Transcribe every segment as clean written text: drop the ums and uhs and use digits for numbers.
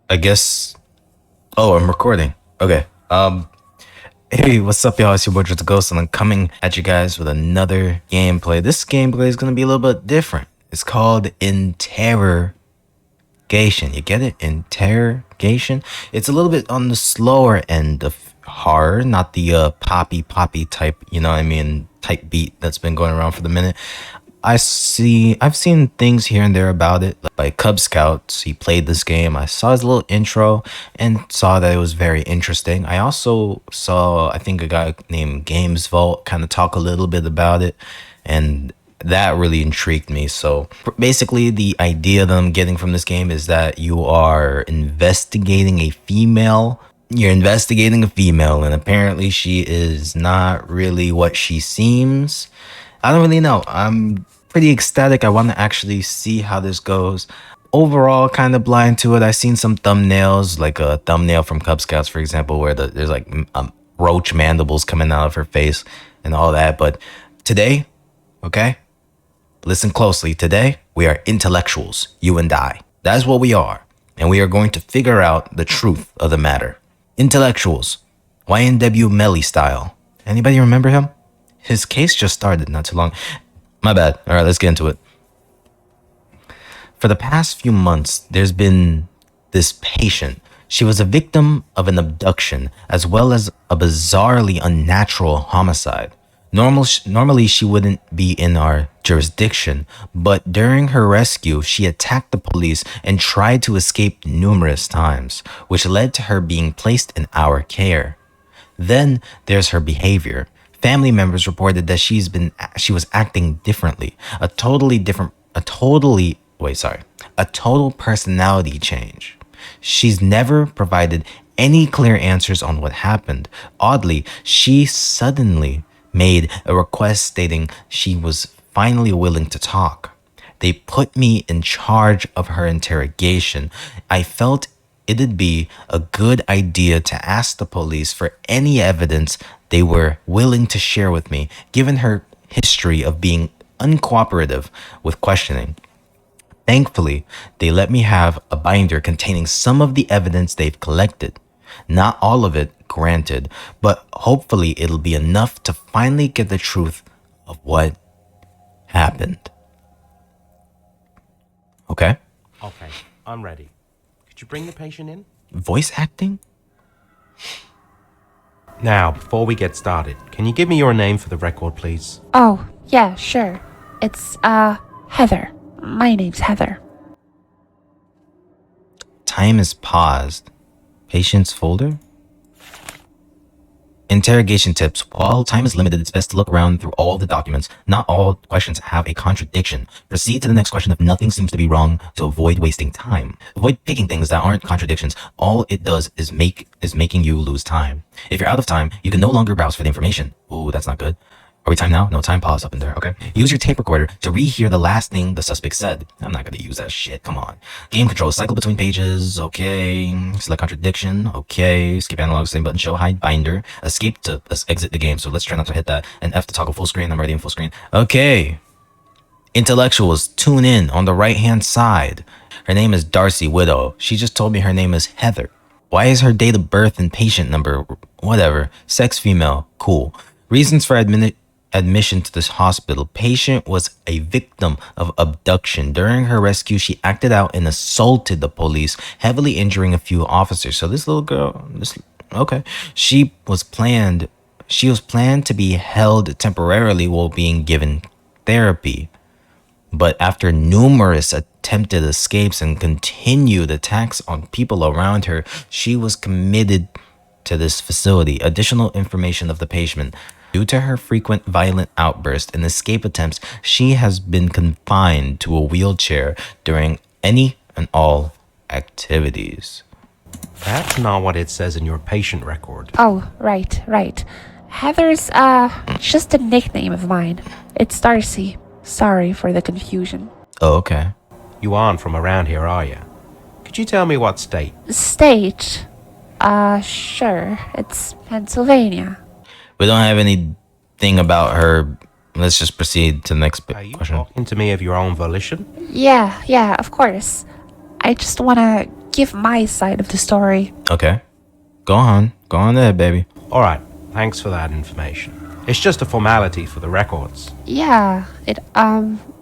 I guess. Oh, I'm recording. Okay. Hey, what's up, y'all? It's your boy, the Ghost, and I'm coming at you guys with another gameplay. This gameplay is gonna be a little bit different. It's called InTerrorgation. You get it? InTerrorgation. It's a little bit on the slower end of horror, not the poppy type. You know what I mean? Type beat that's been going around for the minute. I've seen things here and there about it, like by Cub Scouts. He played this game. I saw his little intro and saw that it was very interesting. I also saw, I think, a guy named Games Vault kind of talk a little bit about it, and that really intrigued me. So basically, the idea that I'm getting from this game is that you are investigating a female. You're investigating a female, and apparently she is not really what she seems. I don't really know. I'm pretty ecstatic. I want to actually see how this goes. Overall, kind of blind to it. I've seen some thumbnails, like a thumbnail from Cub Scouts, for example, where there's like roach mandibles coming out of her face and all that. But today, okay, listen closely. Today, we are intellectuals, you and I. That's what we are. And we are going to figure out the truth of the matter. Intellectuals, YNW Melly style. Anybody remember him? His case just started not too long. My bad. All right, let's get into it. For the past few months, there's been this patient. She was a victim of an abduction as well as a bizarrely unnatural homicide. Normally, she wouldn't be in our jurisdiction, but during her rescue, she attacked the police and tried to escape numerous times, which led to her being placed in our care. Then there's her behavior. Family members reported that she was acting differently, a total personality change. She's never provided any clear answers on what happened. Oddly, she suddenly made a request stating she was finally willing to talk. They put me in charge of her interrogation. I felt it'd be a good idea to ask the police for any evidence they were willing to share with me, given her history of being uncooperative with questioning. Thankfully, they let me have a binder containing some of the evidence they've collected. Not all of it, granted, but hopefully it'll be enough to finally get the truth of what happened. Okay? Okay, I'm ready. Could you bring the patient in? Voice acting? Now, before we get started, can you give me your name for the record, please? Oh, yeah, sure. It's, Heather. My name's Heather. Time is paused. Patient's folder? Interrogation tips. While time is limited, it's best to look around through all the documents. Not all questions have a contradiction. Proceed to the next question if nothing seems to be wrong to avoid wasting time. Avoid picking things that aren't contradictions. All it does is making you lose time. If you're out of time, you can no longer browse for the information. Ooh, that's not good. Are we time now? No, time pause up in there, okay? Use your tape recorder to rehear the last thing the suspect said. I'm not gonna use that shit, come on. Game control, cycle between pages, okay. Select contradiction, okay. Skip analog, same button, show hide binder. Escape to exit the game, so let's try not to hit that. And F to toggle full screen, I'm already in full screen. Okay. Intellectuals, tune in on the right-hand side. Her name is Darcy Widow. She just told me her name is Heather. Why is her date of birth and patient number? Whatever. Sex female, cool. Reasons for admission to this hospital. Patient was a victim of abduction. During her rescue, she acted out and assaulted the police, heavily injuring a few officers. So this little girl, okay. She was planned to be held temporarily while being given therapy. But after numerous attempted escapes and continued attacks on people around her, she was committed to this facility. Additional information of the patient. Due to her frequent violent outbursts and escape attempts, she has been confined to a wheelchair during any and all activities. That's not what it says in your patient record. Oh, right. Heather's, just a nickname of mine. It's Darcy. Sorry for the confusion. Oh, okay. You aren't from around here, are you? Could you tell me what state? State? Sure. It's Pennsylvania. We don't have anything about her. Let's just proceed to the next Are you question. talking to me of your own volition? Yeah, of course. I just wanna give my side of the story. Okay. Go on. Go on ahead, baby. Alright, thanks for that information. It's just a formality for the records. Yeah, it,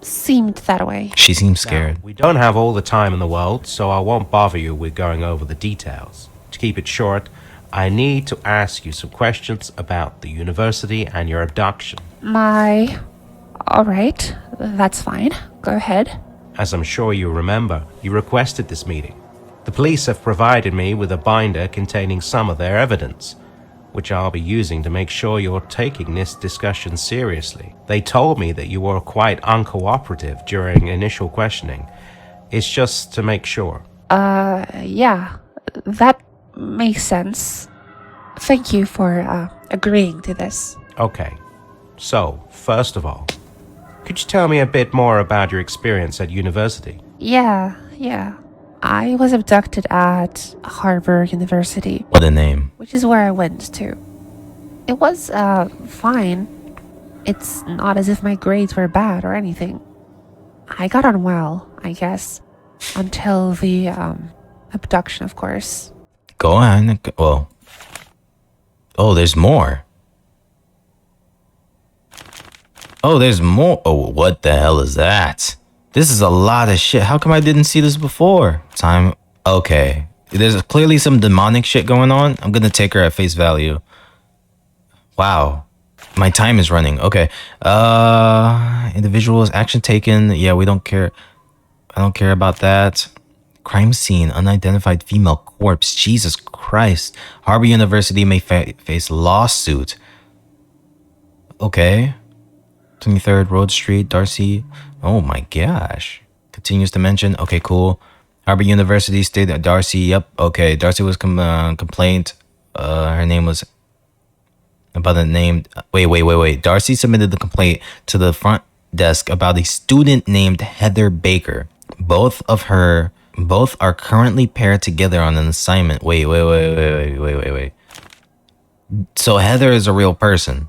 seemed that way. She seems scared. Now, we don't have all the time in the world, so I won't bother you with going over the details. To keep it short, I need to ask you some questions about the university and your abduction. Alright, that's fine. Go ahead. As I'm sure you remember, you requested this meeting. The police have provided me with a binder containing some of their evidence, which I'll be using to make sure you're taking this discussion seriously. They told me that you were quite uncooperative during initial questioning. It's just to make sure. Yeah, that makes sense. Thank you for, agreeing to this. Okay, so, first of all, could you tell me a bit more about your experience at university? Yeah. I was abducted at Harvard University, What a name. which is where I went to. It was, fine. It's not as if my grades were bad or anything. I got on well, I guess. Until the, abduction, of course. Go on. Well. Oh, there's more. Oh, there's more. Oh, what the hell is that? This is a lot of shit. How come I didn't see this before? Time. Okay. There's clearly some demonic shit going on. I'm gonna take her at face value. Wow. My time is running. Okay. Individuals, action taken. Yeah, we don't care. I don't care about that. Crime scene, unidentified female corpse. Jesus Christ. Harvard University may face lawsuit. Okay. 23rd Road Street, Darthy. Oh my gosh. Continues to mention. Okay, cool. Harvard University stated Darthy. Yep. Okay. Darthy was complaint. Her name was about the name. Wait. Darthy submitted the complaint to the front desk about a student named Heather Baker. Both are currently paired together on an assignment. Wait. So Heather is a real person.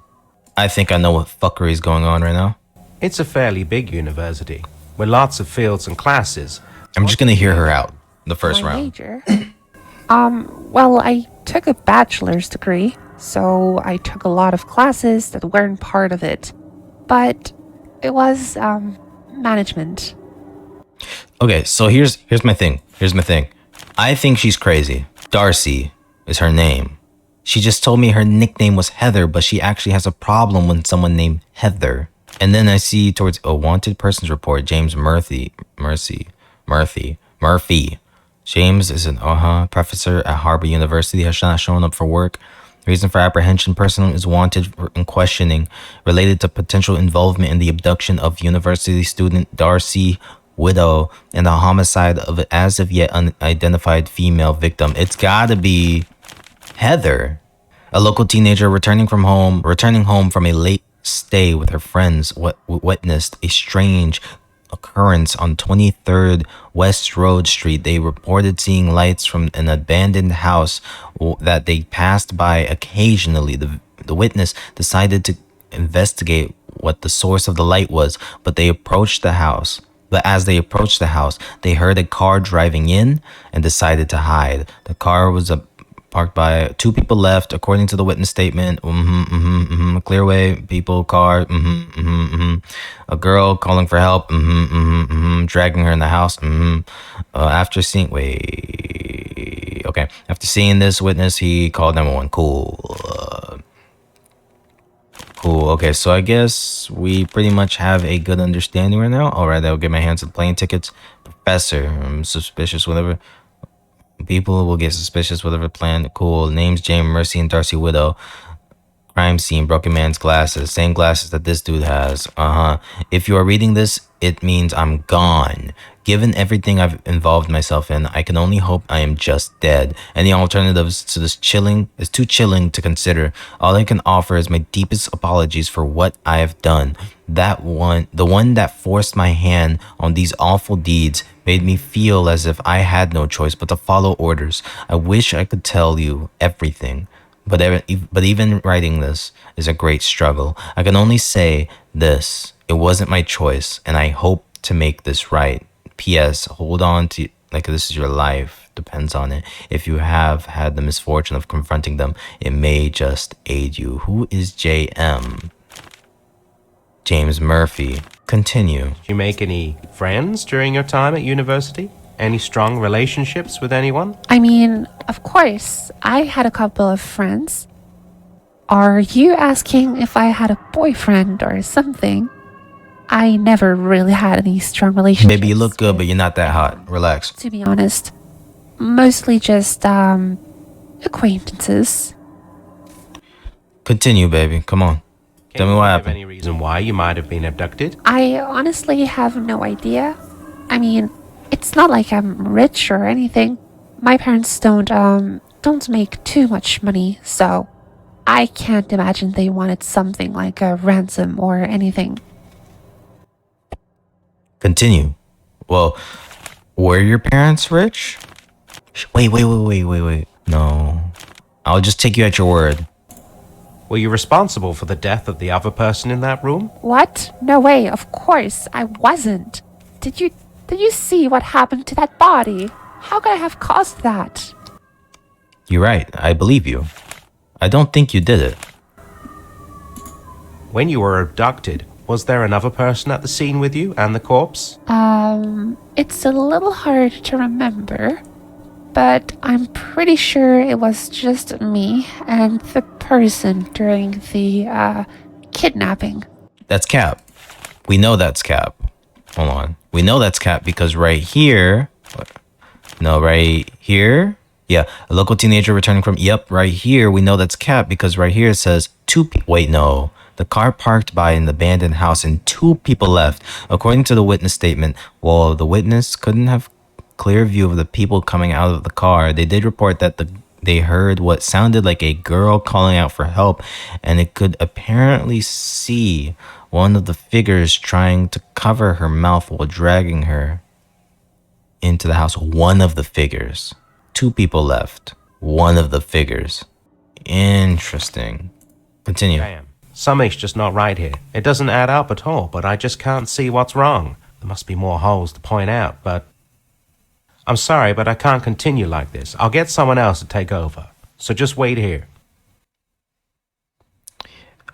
I think I know what fuckery is going on right now. It's a fairly big university, with lots of fields and classes. I'm just gonna hear her out the first My round. major? Well, I took a bachelor's degree, so I took a lot of classes that weren't part of it. But it was, management. Okay, so here's my thing. I think she's crazy. Darcy is her name. She just told me her nickname was Heather, but she actually has a problem with someone named Heather. And then I see towards a wanted persons report, James Murphy. James is an professor at Harvard University, has not shown up for work. Reason for apprehension: person is wanted in questioning related to potential involvement in the abduction of university student Darcy Widow and the homicide of an as of yet unidentified female victim. It's gotta be Heather. A local teenager returning home from a late stay with her friends witnessed a strange occurrence on 23rd West Road Street. They reported seeing lights from an abandoned house that they passed by occasionally. The witness decided to investigate what the source of the light was, but as they approached the house, they heard a car driving in and decided to hide. The car was parked by two people left, according to the witness statement. Clear way, people, car. A girl calling for help. Dragging her in the house. After seeing this witness, he called 911. Cool. Okay, so I guess we pretty much have a good understanding right now. All right, I'll get my hands on the plane tickets. Professor, I'm suspicious, whatever. People will get suspicious, whatever plan. Cool. Names James Mercy and Darcy Widow. Crime scene, broken man's glasses. Same glasses that this dude has. If you are reading this, it means I'm gone. Given everything I've involved myself in, I can only hope I am just dead. Any alternatives to this is too chilling to consider. All I can offer is my deepest apologies for what I have done. The one that forced my hand on these awful deeds, made me feel as if I had no choice but to follow orders. I wish I could tell you everything. But even writing this is a great struggle. I can only say this: it wasn't my choice, and I hope to make this right. P.S. Hold on to Like, this is your life, depends on it. If you have had the misfortune of confronting them, it may just aid you. Who is JM? James Murphy. Continue. Did you make any friends during your time at university? Any strong relationships with anyone? I mean, of course, I had a couple of friends. Are you asking if I had a boyfriend or something? I never really had any strong relationships. Baby, you look good, but you're not that hot. Relax. To be honest, mostly just, acquaintances. Continue, baby. Come on. Tell me what Can you think of happened. any reason why you might have been abducted? I honestly have no idea. I mean, it's not like I'm rich or anything. My parents don't make too much money, so I can't imagine they wanted something like a ransom or anything. Continue. Well, were your parents rich? Wait. No. I'll just take you at your word. Were you responsible for the death of the other person in that room? What? No way, of course, I wasn't. Did you see what happened to that body? How could I have caused that? You're right. I believe you. I don't think you did it. When you were abducted, was there another person at the scene with you and the corpse? It's a little hard to remember, but I'm pretty sure it was just me and the person during the, kidnapping. That's Cap. We know that's Cap. Hold on. We know that's Cap because right here... No, right here? Yeah, a local teenager returning from... Yep, right here. We know that's Cap because right here it says two people... Wait, no. The car parked by an abandoned house and two people left. According to the witness statement, while the witness couldn't have clear view of the people coming out of the car, they did report that they heard what sounded like a girl calling out for help, and it could apparently see one of the figures trying to cover her mouth while dragging her into the house. One of the figures. Two people left. One of the figures. Interesting. Continue. Damn. Something's just not right here. It doesn't add up at all, but I just can't see what's wrong. There must be more holes to point out, but... I'm sorry, but I can't continue like this. I'll get someone else to take over. So just wait here.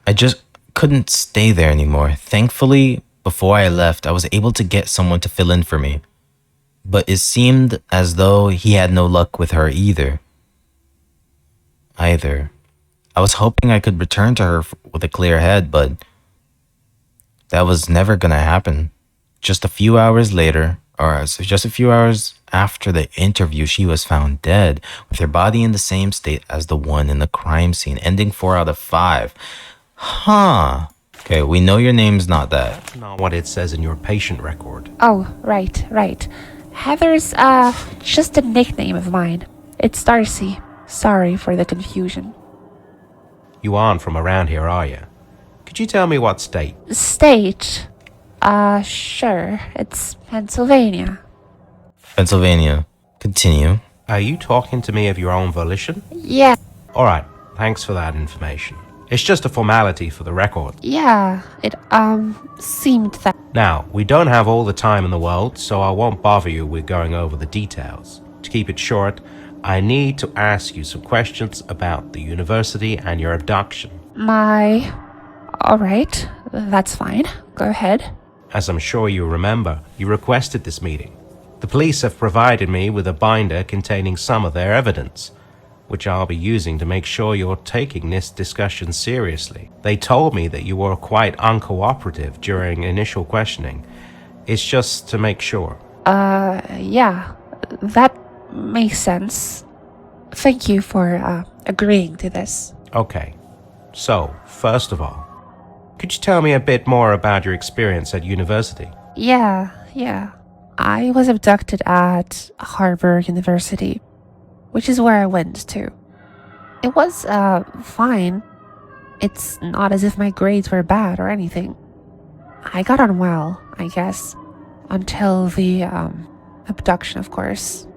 I just couldn't stay there anymore. Thankfully, before I left, I was able to get someone to fill in for me. But it seemed as though he had no luck with her either. I was hoping I could return to her with a clear head, but that was never gonna happen. Just a few hours later, or just a few hours after the interview, she was found dead, with her body in the same state as the one in the crime scene, ending 4 out of 5. Huh. Okay, we know your name's not that. That's not what it says in your patient record. Oh, right. Heather's, just a nickname of mine. It's Darcy. Sorry for the confusion. You aren't from around here, are you? Could you tell me what state? State? Sure. It's Pennsylvania. Pennsylvania. Continue. Are you talking to me of your own volition? Yeah. Alright, thanks for that information. It's just a formality for the record. Yeah, it, seemed that. Now, we don't have all the time in the world, so I won't bother you with going over the details. To keep it short, I need to ask you some questions about the university and your abduction. Alright, that's fine. Go ahead. As I'm sure you remember, you requested this meeting. The police have provided me with a binder containing some of their evidence, which I'll be using to make sure you're taking this discussion seriously. They told me that you were quite uncooperative during initial questioning. It's just to make sure. Yeah, that makes sense. Thank you for, agreeing to this. Okay, so, first of all, could you tell me a bit more about your experience at university? Yeah. I was abducted at Harvard University, which is where I went to. It was, fine. It's not as if my grades were bad or anything. I got on well, I guess. Until the, abduction, of course.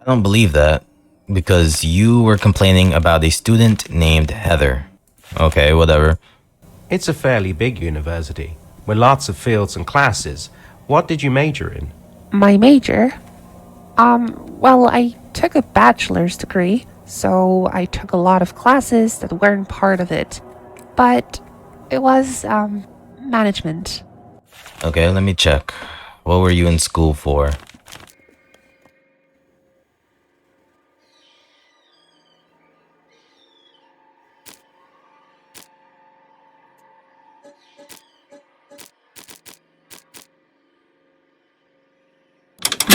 I don't believe that, because you were complaining about a student named Heather. Okay, whatever. It's a fairly big university, with lots of fields and classes. What did you major in? My major? Well, I took a bachelor's degree, so I took a lot of classes that weren't part of it. But it was, management. Okay, let me check. What were you in school for?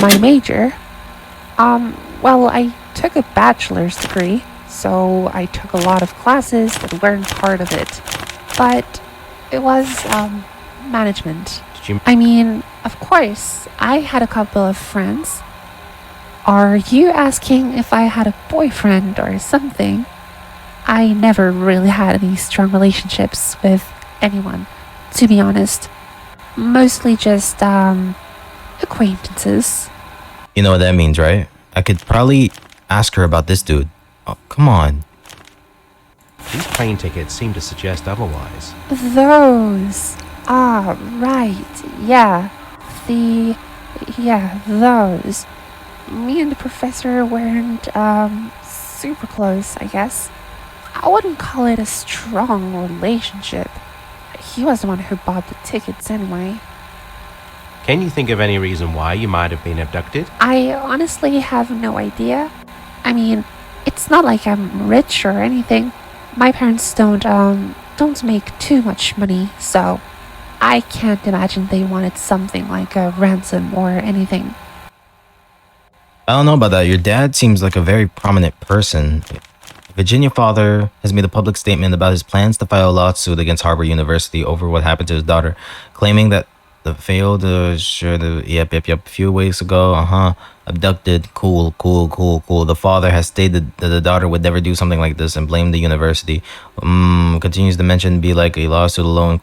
My major? Well, I took a bachelor's degree, so I took a lot of classes that weren't part of it. But it was, management. Did you I mean, of course, I had a couple of friends. Are you asking if I had a boyfriend or something? I never really had any strong relationships with anyone, to be honest. Mostly just, acquaintances. You know what that means, right? I could probably ask her about this dude. Oh, come on. These plane tickets seem to suggest otherwise. Those. Ah, right. Yeah. Those. Me and the professor weren't, super close, I guess. I wouldn't call it a strong relationship. He was the one who bought the tickets anyway. Can you think of any reason why you might have been abducted? I honestly have no idea. I mean, it's not like I'm rich or anything. My parents don't make too much money, so I can't imagine they wanted something like a ransom or anything. I don't know about that. Your dad seems like a very prominent person. Virginia father has made a public statement about his plans to file a lawsuit against Harvard University over what happened to his daughter, claiming that the failed yep, a few weeks ago, abducted, cool. The father has stated that the daughter would never do something like this and blamed the university. Continues to mention be like a lawsuit alone,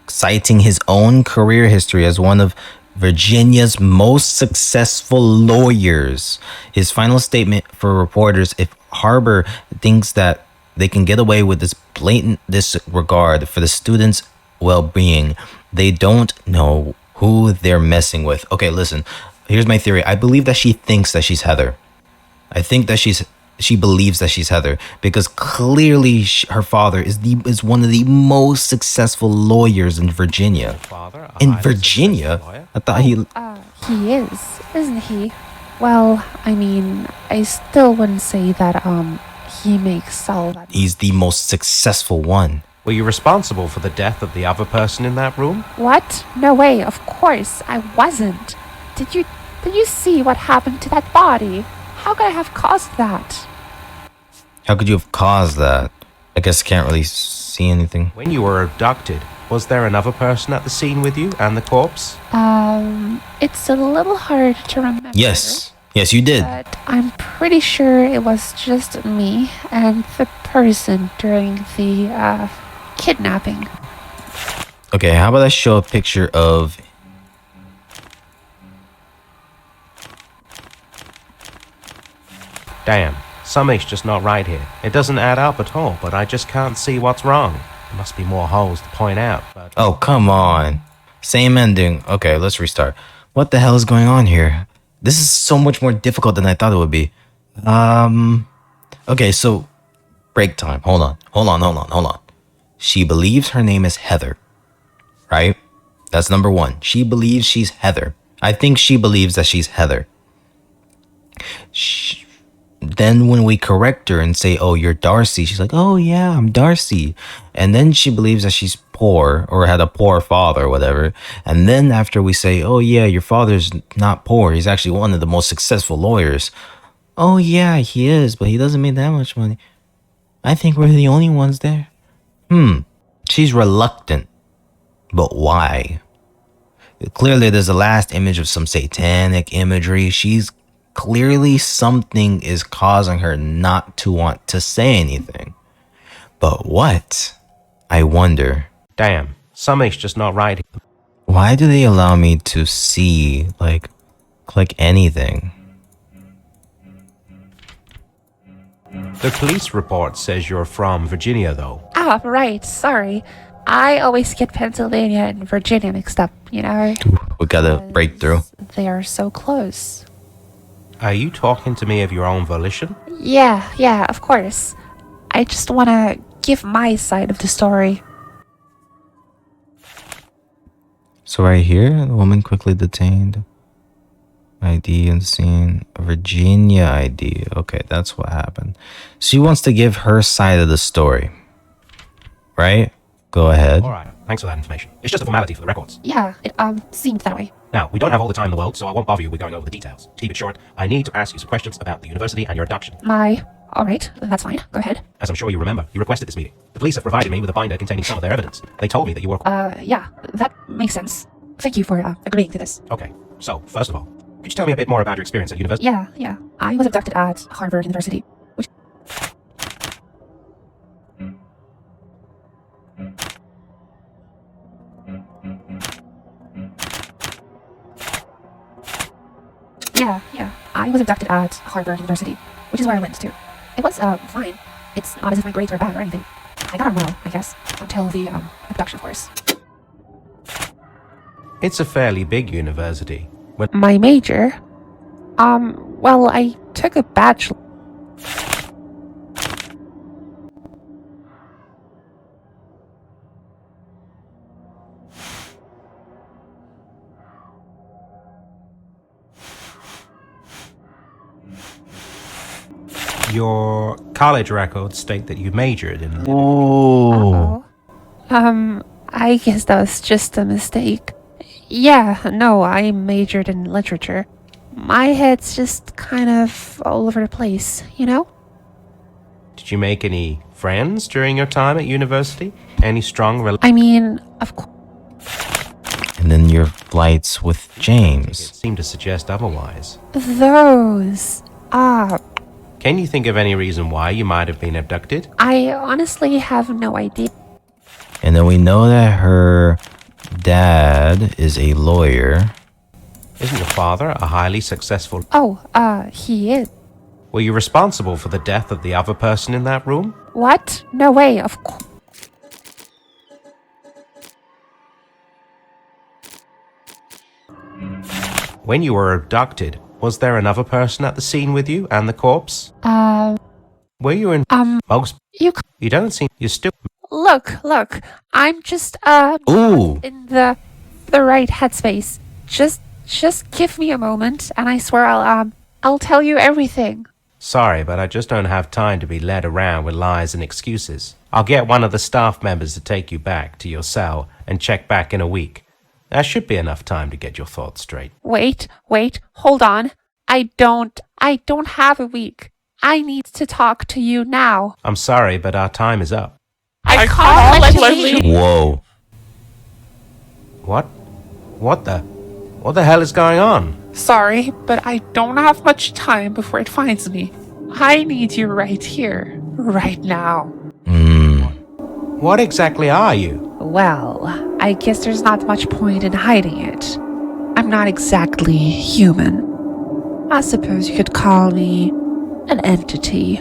citing his own career history as one of Virginia's most successful lawyers. His final statement for reporters: if Harbor thinks that they can get away with this blatant disregard for the students' well-being, they don't know who they're messing with. Okay, listen, here's my theory. I believe that she thinks that she's Heather. I think that she believes that she's Heather because clearly her father is one of the most successful lawyers in Virginia. Father, In Virginia? I thought he... He is, isn't he? Well, I mean, I still wouldn't say that, he makes all that. He's the most successful one. Were you responsible for the death of the other person in that room? What? No way, of course, I wasn't. Did you see what happened to that body? How could I have caused that? How could you have caused that? I guess I can't really see anything. When you were abducted, was there another person at the scene with you and the corpse? It's a little hard to remember. Yes, you did. But I'm pretty sure it was just me and the person during the, kidnapping. Okay, how about I show a picture of... Damn, something's just not right here. It doesn't add up at all, but I just can't see what's wrong. There must be more holes to point out, but... Oh, come on. Same ending. Okay, let's restart. What the hell is going on here? This is so much more difficult than I thought it would be. Okay, so... break time. Hold on. She believes her name is Heather. Right? That's number one. She believes she's Heather. I think she believes that she's Heather. Then when we correct her and say, oh, you're Darcy, she's like, oh, yeah, I'm Darcy. And then she believes that she's poor or had a poor father or whatever. And then after we say, oh, yeah, your father's not poor. He's actually one of the most successful lawyers. Oh, yeah, he is, but he doesn't make that much money. I think we're the only ones there. She's reluctant. But why? Clearly, there's a last image of some satanic imagery. She's clearly something is causing her not to want to say anything. But what? I wonder. Damn, something's just not right here. Why do they allow me to see, click anything? The police report says you're from Virginia, though. Ah, right, sorry. I always get Pennsylvania and Virginia mixed up, you know? We got a breakthrough. They are so close. Are you talking to me of your own volition? Yeah, of course. I just wanna give my side of the story. So right here, the woman quickly detained. ID and scene. Virginia ID. Okay, that's what happened. She wants to give her side of the story. Right? Go ahead. All right, thanks for that information. It's just a formality for the records. Yeah, it seemed that way. Now, we don't have all the time in the world, so I won't bother you with going over the details. To keep it short, I need to ask you some questions about the university and your abduction. Alright, that's fine. Go ahead. As I'm sure you remember, you requested this meeting. The police have provided me with a binder containing some of their evidence. They told me that you were... Yeah, that makes sense. Thank you for agreeing to this. Okay, so, first of all, could you tell me a bit more about your experience at university? Yeah. I was abducted at Harvard University, which... Yeah. I was abducted at Harvard University, which is where I went to. It was, fine. It's not as if my grades were bad or anything. I got on well, I guess, until the, abduction course. It's a fairly big university. My major? Well, I took a bachelor. Your college records state that you majored in... Oh. I guess that was just a mistake. Yeah, no, I majored in literature. My head's just kind of all over the place, you know? Did you make any friends during your time at university? Any strong I mean, of course. And then your flights with James. It seemed to suggest otherwise. Those. Can you think of any reason why you might have been abducted? I honestly have no idea. And then we know that her dad is a lawyer. Isn't your father a highly successful... He is. Were you responsible for the death of the other person in that room? What? No way, of course. When you were abducted, was there another person at the scene with you and the corpse? Were you in... Most... You don't seem... You're still... Look, I'm just, Ooh. in the right headspace. Just give me a moment, and I swear I'll tell you everything. Sorry, but I just don't have time to be led around with lies and excuses. I'll get one of the staff members to take you back to your cell and check back in a week. That should be enough time to get your thoughts straight. Wait, hold on. I don't have a week. I need to talk to you now. I'm sorry, but our time is up. I can't let you leave. Whoa. What? What the hell is going on? Sorry, but I don't have much time before it finds me. I need you right here, right now. What exactly are you? Well, I guess there's not much point in hiding it. I'm not exactly human. I suppose you could call me an entity.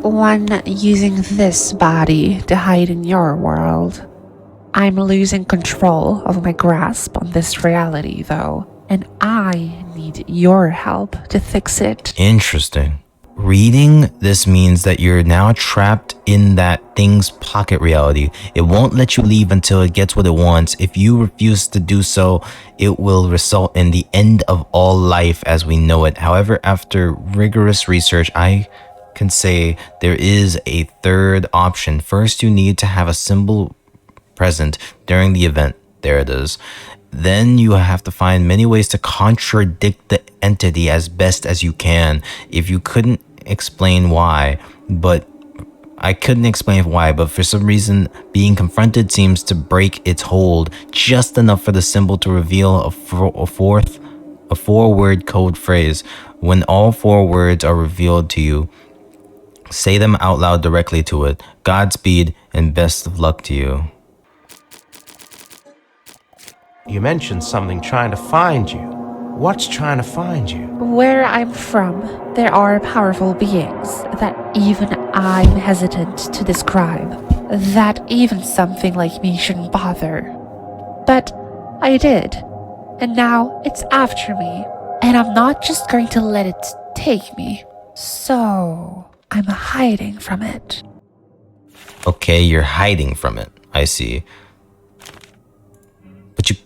One using this body to hide in your world. I'm losing control of my grasp on this reality, though, and I need your help to fix it. Interesting. Reading this means that you're now trapped in that thing's pocket reality. It won't let you leave until it gets what it wants. If you refuse to do so, it will result in the end of all life as we know it. However, after rigorous research, I can say there is a third option. First, you need to have a symbol present during the event. There it is. Then you have to find many ways to contradict the entity as best as you can. If you couldn't explain why, but for some reason being confronted seems to break its hold just enough for the symbol to reveal a four-word code phrase. When all four words are revealed to you, say them out loud directly to it. Godspeed and best of luck to you. You mentioned something trying to find you. What's trying to find you? Where I'm from, there are powerful beings that even I'm hesitant to describe, that even something like me shouldn't bother. But I did, and now it's after me, and I'm not just going to let it take me. So, I'm hiding from it. Okay, you're hiding from it. I see. But you...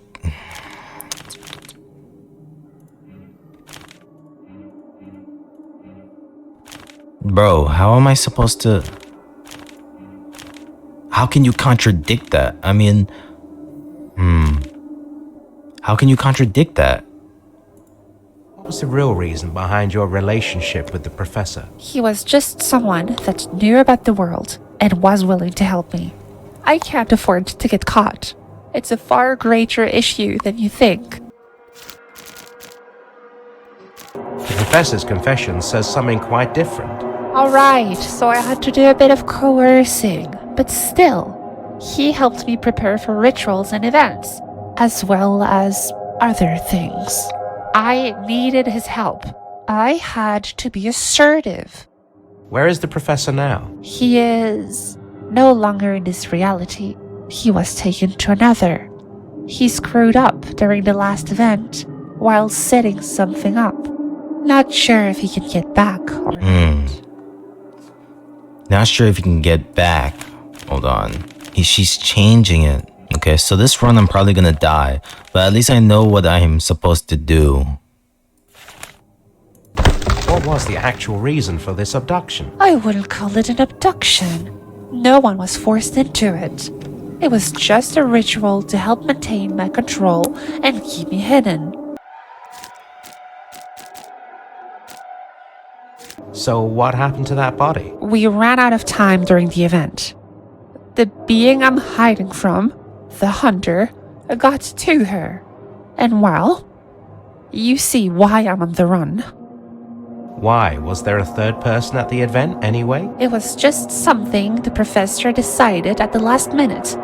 Bro, how am I supposed to... How can you contradict that? I mean... How can you contradict that? What was the real reason behind your relationship with the professor? He was just someone that knew about the world and was willing to help me. I can't afford to get caught. It's a far greater issue than you think. The professor's confession says something quite different. Alright, so I had to do a bit of coercing, but still, he helped me prepare for rituals and events, as well as other things. I needed his help. I had to be assertive. Where is the professor now? He is no longer in this reality. He was taken to another. He screwed up during the last event while setting something up. Not sure if he can get back or not. Not sure if you can get back. Hold on. She's changing it. Okay, so this run I'm probably gonna die. But at least I know what I'm supposed to do. What was the actual reason for this abduction? I wouldn't call it an abduction. No one was forced into it. It was just a ritual to help maintain my control and keep me hidden. So what happened to that body? We ran out of time during the event. The being I'm hiding from, the hunter, got to her. And well, you see why I'm on the run. Why? Was there a third person at the event anyway? It was just something the professor decided at the last minute.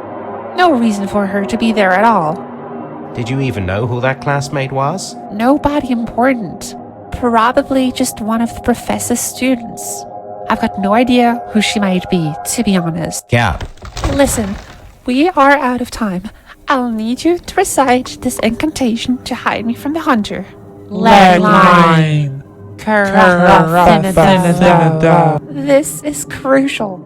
No reason for her to be there at all. Did you even know who that classmate was? Nobody important. Probably just one of the professor's students. I've got no idea who she might be, to be honest. Cap. Listen, we are out of time. I'll need you to recite this incantation to hide me from the hunter. Landline. This is crucial.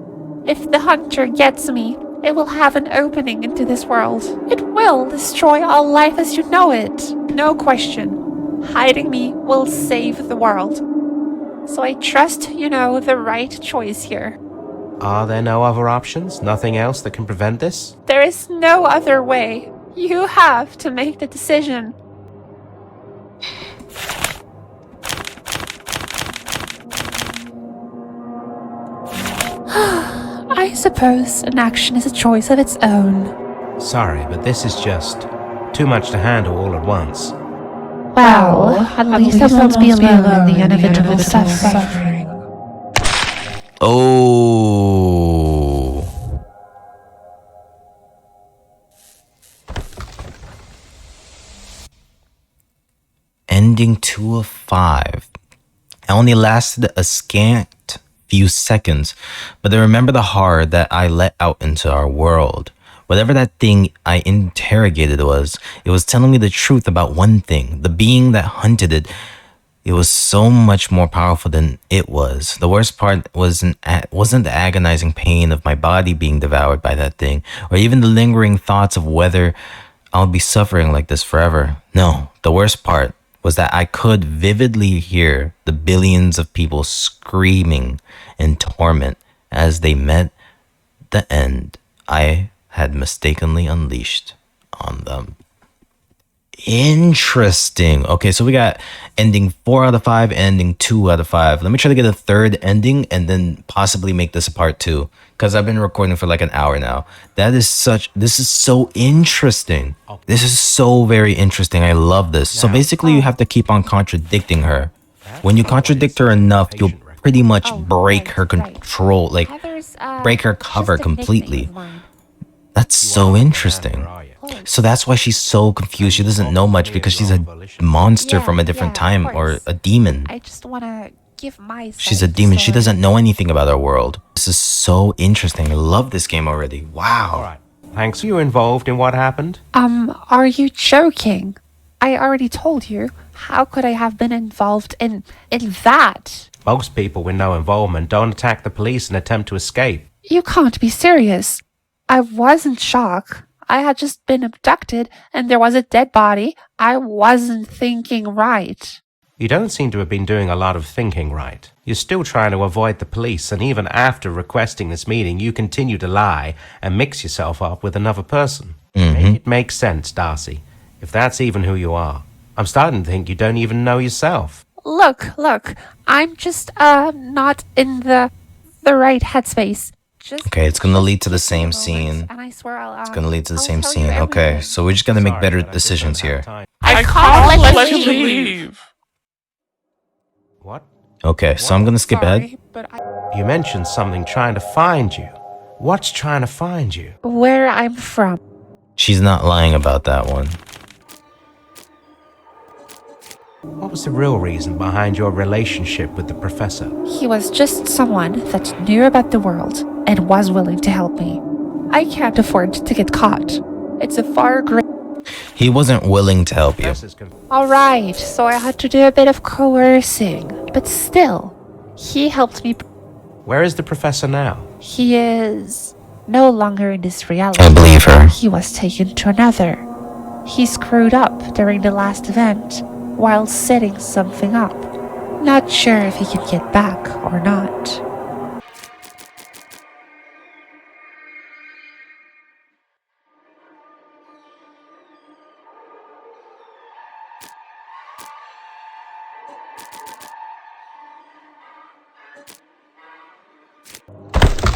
If the hunter gets me, it will have an opening into this world. It will destroy all life as you know it. No question. Hiding me will save the world. So I trust you know the right choice here. Are there no other options? Nothing else that can prevent this? There is no other way. You have to make the decision. I suppose an action is a choice of its own. Sorry, but this is just too much to handle all at once. Well, at least I won't be alone in the inevitable suffering. Oh. Ending 2 of 5. I only lasted a scant few seconds, but I remember the horror that I let out into our world. Whatever that thing I interrogated was, it was telling me the truth about one thing. The being that hunted it, it was so much more powerful than it was. The worst part wasn't the agonizing pain of my body being devoured by that thing, or even the lingering thoughts of whether I'll be suffering like this forever. No, the worst part was that I could vividly hear the billions of people screaming in torment as they met the end I had mistakenly unleashed on them. Interesting. Okay, so we got ending 4 out of 5, ending 2 out of 5. Let me try to get a third ending and then possibly make this a part 2, because I've been recording for like an hour now. This is so interesting. This is so very interesting. I love this. So basically you have to keep on contradicting her. When you contradict her enough, you'll pretty much break her control, like break her cover completely. That's so interesting. So that's why she's so confused. She doesn't know much because she's a monster from a different time, or a demon. I just want to give my She's a demon. She doesn't know anything about our world. This is so interesting. I love this game already. Wow. Alright. Thanks. Were you involved in what happened? Are you joking? I already told you. How could I have been involved in that? Most people with no involvement don't attack the police and attempt to escape. You can't be serious. I was in shock. I had just been abducted and there was a dead body. I wasn't thinking right. You don't seem to have been doing a lot of thinking right. You're still trying to avoid the police, and even after requesting this meeting, you continue to lie and mix yourself up with another person. Make it make sense, Darcy. If that's even who you are. I'm starting to think you don't even know yourself. Look, I'm just not in the right headspace. Just Okay, it's gonna lead to the same scene. And I swear It's gonna lead to the I'll same tell you scene. Okay, everything. so we're just gonna make Sorry, better but I just decisions don't have here. time. I can't let you leave. What? Okay, so I'm gonna skip ahead. Sorry, but You mentioned something trying to find you. What's trying to find you? where I'm from. She's not lying about that one. What was the real reason behind your relationship with the professor? He was just someone that knew about the world and was willing to help me. I can't afford to get caught. It's a far great. He wasn't willing to help you. Professor's conf- Alright, so I had to do a bit of coercing. But still, he helped me. Where is the professor now? He is no longer in this reality. I believe her. He was taken to another. He screwed up during the last event while setting something up. Not sure if he can get back or not.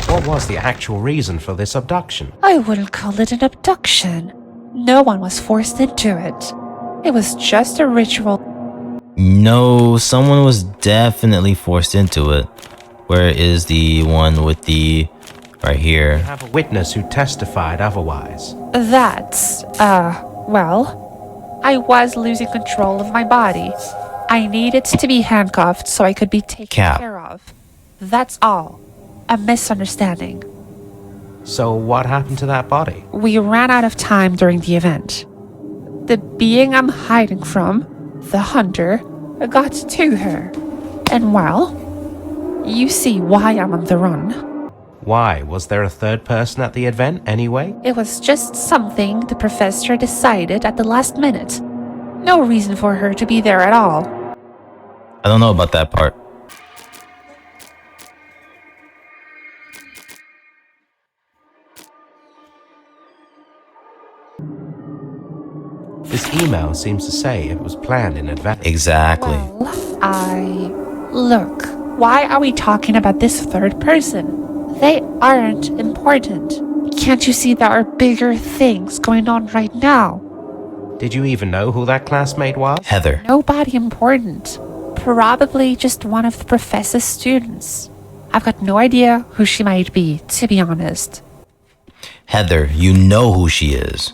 What was the actual reason for this abduction? I wouldn't call it an abduction. No one was forced into it. It was just a ritual. No, someone was definitely forced into it. Where is the one with the... right You here. have a witness who testified otherwise. That's, well, I was losing control of my body. I needed to be handcuffed so I could be taken Cap. care of. That's all. A misunderstanding. So what happened to that body? We ran out of time during the event. The being I'm hiding from, the hunter, got to her. And well, you see why I'm on the run. Why? Was there a third person at the event anyway? It was just something the professor decided at the last minute. No reason for her to be there at all. I don't know about that part. This email seems to say it was planned in advance. Exactly. Look, why are we talking about this third person? They aren't important. Can't you see there are bigger things going on right now? Did you even know who that classmate was? Heather. Nobody important. Probably just one of the professor's students. I've got no idea who she might be, to be honest. Heather, you know who she is.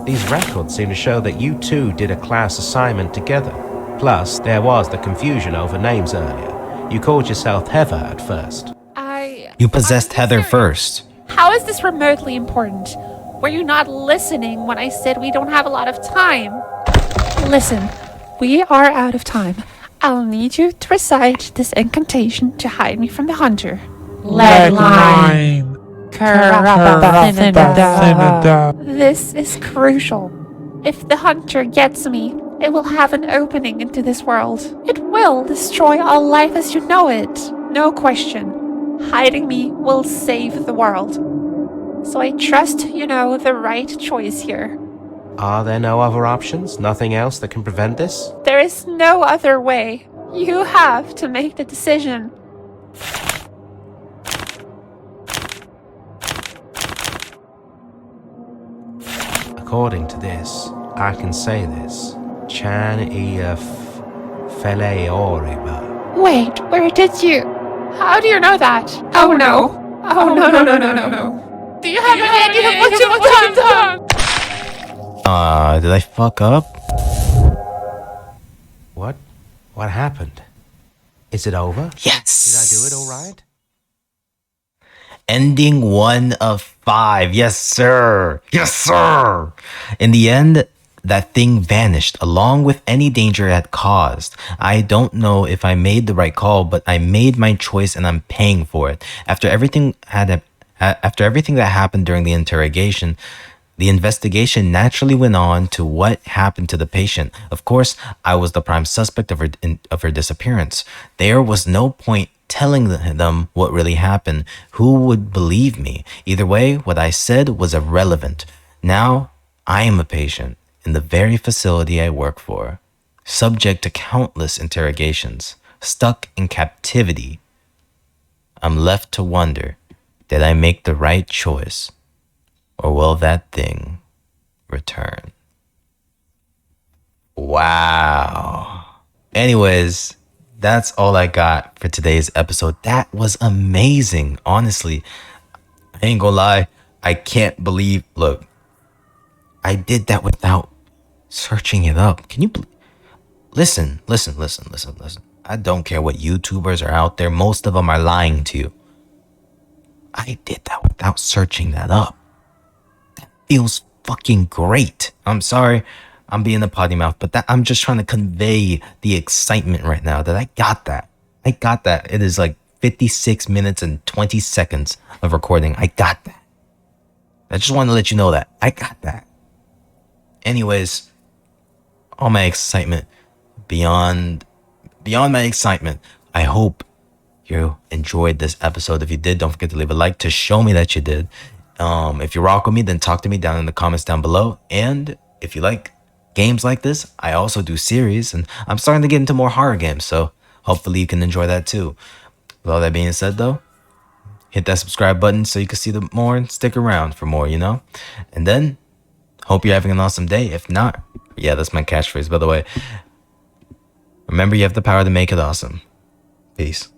These records seem to show that you two did a class assignment together. Plus, there was the confusion over names earlier. You called yourself Heather at first. You possessed Heather first. How is this remotely important? Were you not listening when I said we don't have a lot of time? Listen, we are out of time. I'll need you to recite this incantation to hide me from the hunter. Lead line. This is crucial. If the hunter gets me, it will have an opening into this world. It will destroy all life as you know it. No question. Hiding me will save the world. So I trust you know the right choice here. Are there no other options? Nothing else that can prevent this? There is no other way. You have to make the decision. According to this, I can say this. Chan ia fele oriba. Wait, where did you? How do you know that? Oh no. Oh no. Do you have any idea what you've done? Did I fuck up? What? What happened? Is it over? Yes. Did I do it all right? Ending 1 of 5. Yes, sir. Yes, sir. In the end, that thing vanished along with any danger it had caused. I don't know if I made the right call, but I made my choice and I'm paying for it. After everything that happened during the interrogation, the investigation naturally went on to what happened to the patient. Of course, I was the prime suspect of her disappearance. There was no point telling them what really happened. Who would believe me? Either way, what I said was irrelevant. Now, I am a patient in the very facility I work for, subject to countless interrogations, stuck in captivity. I'm left to wonder, did I make the right choice? Or will that thing return? Wow. Anyways, that's all I got for today's episode. That was amazing. Honestly, I ain't gonna lie. I can't believe, look, I did that without searching it up. Can you listen. I don't care what YouTubers are out there. Most of them are lying to you. I did that without searching that up. Feels fucking great. I'm sorry, I'm being a potty mouth, but I'm just trying to convey the excitement right now that I got that. It is like 56 minutes and 20 seconds of recording. I got that. I just want to let you know that I got that. Anyways, all my excitement, beyond my excitement, I hope you enjoyed this episode. If you did, don't forget to leave a like to show me that you did. If you rock with me, then talk to me down in the comments down below. And if you like games like this, I also do series, and I'm starting to get into more horror games, so hopefully you can enjoy that too. With all that being said though, hit that subscribe button so you can see the more and stick around for more, you know? And then, hope you're having an awesome day. If not, yeah, that's my catchphrase, by the way. Remember, you have the power to make it awesome. Peace.